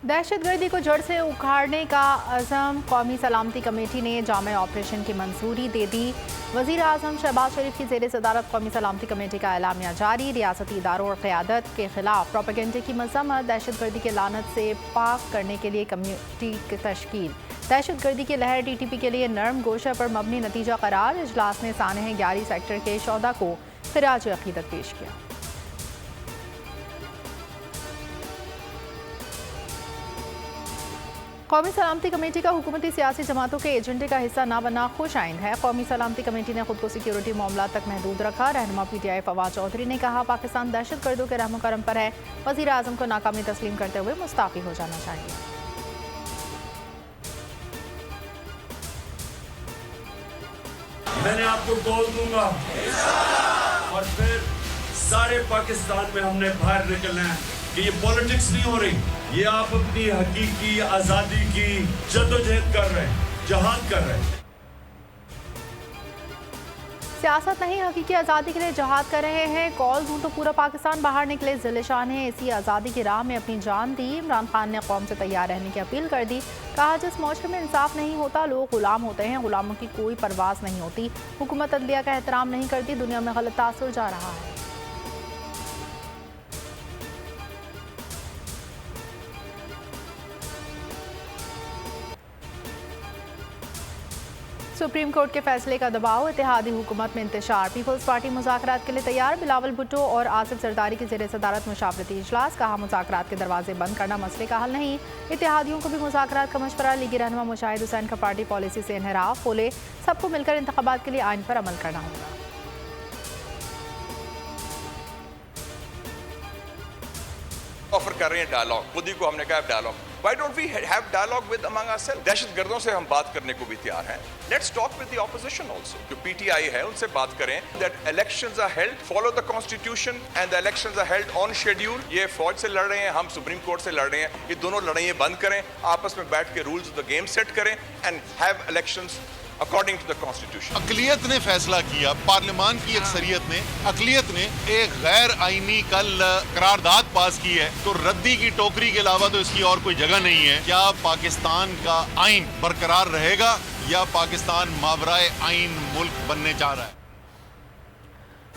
दहशतगर्दी को जड़ से उखाड़ने का अज़म कौमी सलामती कमेटी ने जामे ऑपरेशन की मंजूरी दे दी। वज़ीर आज़म शहबाज शरीफ की ज़ेर सदारत कौमी सलामती कमेटी का एलामिया जारी। रियासती इदारों और क़यादत के खिलाफ प्रोपेगेंडे की मज़म्मत। दहशतगर्दी के लानत से पाक करने के लिए कमेटी की तश्कील। दहशतगर्दी की लहर TTP के लिए नरम गोशा पर मबनी नतीजा करार। इजलास ने सानह 11 सेक्टर के शोहदा को खिराज अक़ीदत पेश किया। कौमी सलामती कमेटी का हुकूमती सियासी जमातों के एजेंडे का हिस्सा न बनना खुश आइंद है। कौमी सलामती कमेटी ने खुद को सिक्योरिटी मामला तक महदूद रखा। रहनुमा PTI फवाद चौधरी ने कहा, पाकिस्तान दहशत गर्दों के रहमो करम पर है। वज़ीर आज़म को नाकामी तस्लीम करते हुए मुस्ताफ़ी हो जाना चाहिए। मैंने आपको कॉल दूंगा और फिर सारे पाकिस्तान में हमने बाहर निकलना है कि ये पॉलिटिक्स नहीं हो रही, ये आप अपनी हकीकी आज़ादी की जद्दोजहद कर रहे हैं, जहाद कर रहे हैं। सियासत नहीं, हकीकी आज़ादी के लिए जहाद कर रहे हैं। कॉल दूं तो पूरा पाकिस्तान बाहर निकले, ज़िले-शान है। इसी आज़ादी की राह में अपनी जान दी। इमरान खान ने कौम से तैयार रहने की अपील कर दी। कहा, जिस मौशरे में इंसाफ नहीं होता लोग गुलाम होते हैं। गुलामों की कोई परवाह नहीं होती। हुकूमत अदलिया का एहतराम नहीं करती। दुनिया में गलत तासुर जा रहा है। सुप्रीम कोर्ट के फैसले का दबाव। इत्तेहादी हुकूमत में इंतशार। पीपल्स पार्टी मुज़ाकरात के लिए तैयार। बिलावल भुट्टो और आसिफ जरदारी की ज़ेर सदारत मुशावरती इजलास। कहा, मुज़ाकरात के दरवाजे बंद करना मसले का हल नहीं। इत्तेहादियों को भी मुज़ाकरात का मशवरा। लीगी रहनुमा मुशाहिद हुसैन का पार्टी पॉलिसी से इन्हिराफ। बोले, सबको मिलकर इंतखाबात के लिए आइन पर अमल करना होगा। ऑफर कर रहे हैं डायलॉग। मोदी को हमने कहा dialogue, why don't we have dialogue with among ourselves. दहशतगर्दों से हम बात करने को भी तैयार हैं। Let's talk with the opposition also. जो PTI है उनसे बात करें that elections are held, follow the constitution and the elections are held on schedule. ये फौज से लड़ रहे हैं, हम सुप्रीम कोर्ट से लड़ रहे हैं। ये दोनों लड़ाइयां बंद करें, आपस में बैठ के rules of the game set करें and have elections according to the constitution. अकलियत ने फैसला किया, पार्लियामान की अक्सरियत ने, अकलियत ने एक गैर आईनी कल करारदाद पास की है, तो रद्दी की टोकरी के अलावा तो इसकी और कोई जगह नहीं है। क्या पाकिस्तान का आइन बरकरार रहेगा या पाकिस्तान मावराए आइन मुल्क बनने जा रहा है?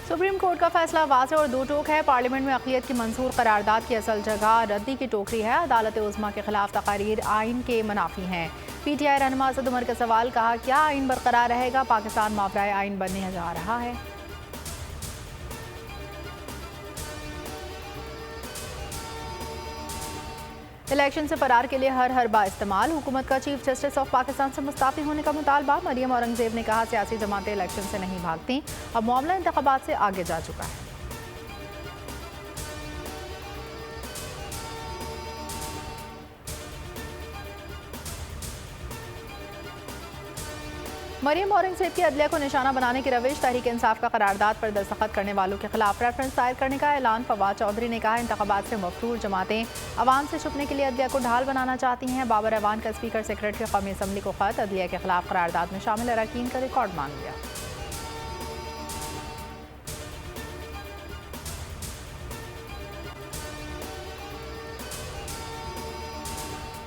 सुप्रीम कोर्ट का फैसला वाज़ेह और दो टोक है। पार्लियामेंट में अक़लियत की मंजूर करारदाद की असल जगह रद्दी की टोकरी है। अदालत उज़्मा के खिलाफ तकारीर आइन के मुनाफी हैं। PTI रहनुमा असद उमर का सवाल। कहा, क्या आइन बरकरार रहेगा? पाकिस्तान मावराए आइन बनने जा रहा है। इलेक्शन से फरार के लिए हर बा इस्तेमाल। हुकूमत का चीफ जस्टिस ऑफ पाकिस्तान से मुस्ताफ़ी होने का मुतालबा। मरियम औरंगज़ेब ने कहा, सियासी जमातें इलेक्शन से नहीं भागती। अब मामला इंतखाबात से आगे जा चुका है। मरियम औरंगज़ेब की अदलिया को निशाना बनाने की रविश। तहरीक इंसाफ का करारदाद पर दस्तखत करने वालों के खिलाफ रेफरेंस दायर करने का ऐलान। फवाद चौधरी ने कहा, इंतखाबात से मफरूर जमातें अवाम से छुपने के लिए अदलिया को ढाल बनाना चाहती हैं। बाबर ऐवान का स्पीकर सेक्रेटरी कौमी असम्बली को खत। अदलिया के खिलाफ करारदाद में शामिल अरकान का रिकॉर्ड मांग लिया।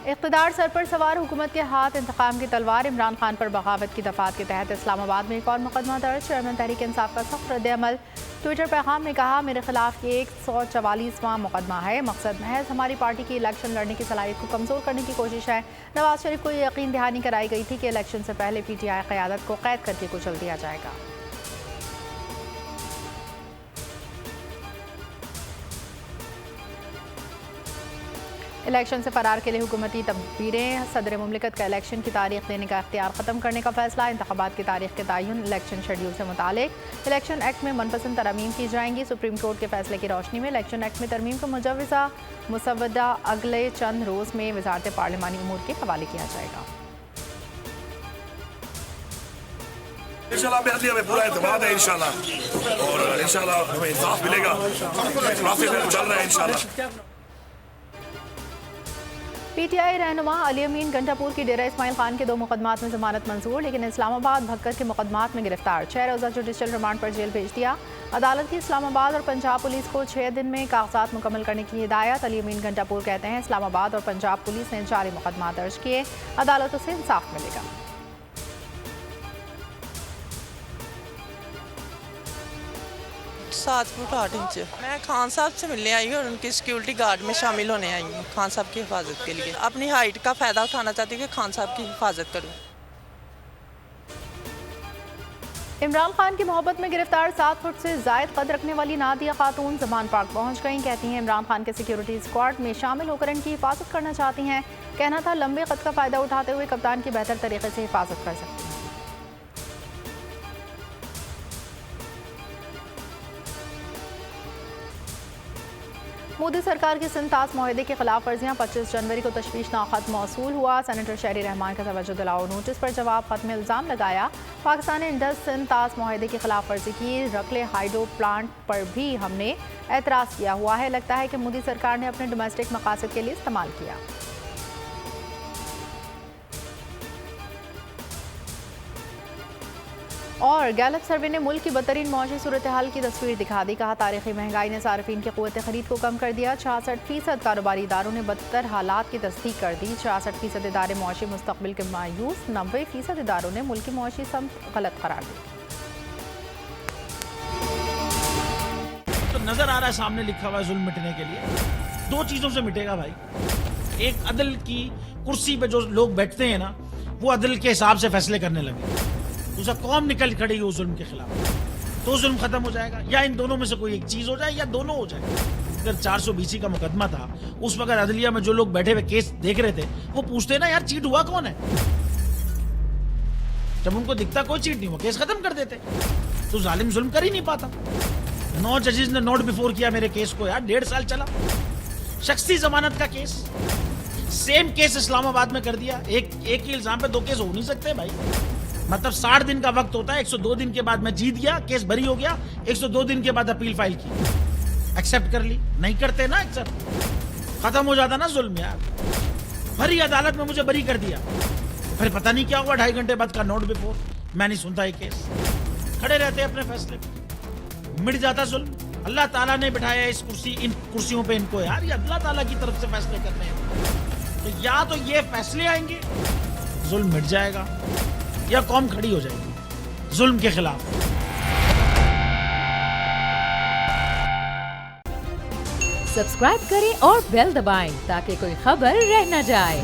इक़्तिदार सर पर सवार, हुकूमत के हाथ इंतकाम की तलवार। इमरान खान पर बगावत की दफ़ात के तहत इस्लामाबाद में एक और मुकदमा दर्ज। चेयरमैन तहरीक इंसाफ का सख्त रद्द-ए-अमल। ट्विटर पैगाम में कहा, मेरे खिलाफ ये 144वां मुकदमा है। मकसद महज हमारी पार्टी की इलेक्शन लड़ने की सलाहियत को कमज़ोर करने की कोशिश है। नवाज शरीफ को ये यकीन दहानी कराई गई थी कि इलेक्शन से पहले PTI क़यादत को कैद करके कुचल दिया जाएगा। इलेक्शन से फरार के लिए हुकूमती तदबीरें। सदर मुमलिकत का इलेक्शन की तारीख देने का इख्तियार ख़त्म करने का फैसला। इंतखाबात की तारीख के तयन इलेक्शन शेड्यूल से मुतालिक। इलेक्शन एक्ट में मनपसंद तरमीम की जाएंगी। सुप्रीम कोर्ट के फैसले की रोशनी में इलेक्शन एक्ट में तरमीम को मुजव्वज़ा मुसवदा अगले चंद रोज़ में वज़ारत पार्लिमानी उमूर के हवाले किया जाएगा। इंशाल्लाह अदलिया में पूरा एतमाद है इंशाल्लाह, और इंशाल्लाह हमें इंसाफ मिलेगा। चल रहा है इंशाल्लाह। पीटीआई रहनुमा अली अमीन घंटापुर की डेरा इस्माइल खान के 2 मुकदमात में जमानत मंजूर, लेकिन इस्लामाबाद भक्कर के मुकदमात में गिरफ्तार। 6 रोज़ा जुडिशल रिमांड पर जेल भेज दिया। अदालत की इस्लामाबाद और पंजाब पुलिस को 6 दिन में कागजात मुकम्मल करने की हिदायत। अली अमीन घंटापुर कहते हैं इस्लामाबाद और पंजाब पुलिस ने 4 मुकदमा दर्ज किए, अदालतों से इंसाफ मिलेगा। 7 फुट 8 इंच। मैं खान साहब से मिलने आई हूँ और उनकी सिक्योरिटी गार्ड में शामिल होने आई हूँ खान साहब की हिफाजत के लिए। अपनी हाइट का फ़ायदा उठाना चाहती हूँ कि खान साहब की हिफाजत करूँ। इमरान खान की मोहब्बत में गिरफ्तार 7 फुट से जायद कद रखने वाली नादिया खातून जमान पार्क पहुंच गईं। कहती हैं इमरान खान के सिक्योरिटी स्क्वाड में शामिल होकर इनकी हिफाजत करना चाहती हैं। कहना था लंबे कद का फ़ायदा उठाते हुए कप्तान की बेहतर तरीके से हिफाजत कर सकती हैं। मोदी सरकार की सिंतास माहदे की खिलाफ वर्जियाँ 25 जनवरी को तशवीशनाक खत मौसूल हुआ। सेनेटर शहरी रहमान का तवज्जो दिलाओ नोटिस पर जवाब खत में इल्ज़ाम लगाया पाकिस्तान ने इंडस सिंतास माहदे की खिलाफ वर्जी की। रकले हाइड्रो प्लांट पर भी हमने एतराज़ किया हुआ है। लगता है कि मोदी सरकार ने अपने डोमेस्टिक मकासद के लिए इस्तेमाल किया। और गैलप सर्वे ने मुल्क की बदतरीन मौजी सूरत हाल की तस्वीर दिखा दी। कहा तारीखी महंगाई ने सार्फिन की क़ुव्वत ख़रीद को कम कर दिया। 66% कारोबारी इदारों ने बदतर हालात की तस्दीक कर दी। 66% इदारे मौशी मुस्तक़बिल के मायूस। 90% इदारों ने मुल्क की मौशी समत गलत करार दी। तो नजर आ रहा है सामने लिखा हुआ है जुल्म मिटने के लिए 2 चीजों से मिटेगा भाई। एक, अदल की कुर्सी पे जो लोग बैठते हैं ना, वो अदल के हिसाब से फैसले करने लगे। दूसरा, कौम निकल खड़ी उस जुल्म के खिलाफ, तो जुल्म खत्म हो जाएगा। या इन दोनों में से कोई एक चीज हो जाए या दोनों हो जाए। अगर 420 का मुकदमा था, उस वक्त अदलिया में जो लोग बैठे हुए केस देख रहे थे, वो पूछते ना यार चीट हुआ कौन है। जब उनको दिखता कोई चीट नहीं हुआ, केस खत्म कर देते। तो जालिम जुल्म कर ही नहीं पाता। 9 जजेस ने नोट बिफोर किया मेरे केस को यार, 1.5 साल चला। शख्सी जमानत का केस, सेम केस इस्लामाबाद में कर दिया। एक ही इल्जाम पे 2 केस हो नहीं सकते भाई। मतलब 60 दिन का वक्त होता है। 102 दिन के बाद मैं जीत गया, केस बरी हो गया। 102 दिन के बाद अपील फाइल की, एक्सेप्ट कर ली। नहीं करते ना एक्सेप्ट, खत्म हो जाता ना जुल्म यार। भरी अदालत में मुझे बरी कर दिया, फिर पता नहीं क्या हुआ 2.5 घंटे बाद का नोट बिफोर। मैं नहीं सुनता ये केस, खड़े रहते अपने फैसले पे, मिट जाता जुल्म। अल्लाह ताला ने बिठाया इस कुर्सी, इन कुर्सियों पे इनको यार, ये अल्लाह ताला की तरफ से फैसले करने हैं। तो या तो ये फैसले आएंगे, जुल्म मिट जाएगा, या कौम खड़ी हो जाएगी जुल्म के खिलाफ। सब्सक्राइब करें और बेल दबाएं ताकि कोई खबर रह न जाए।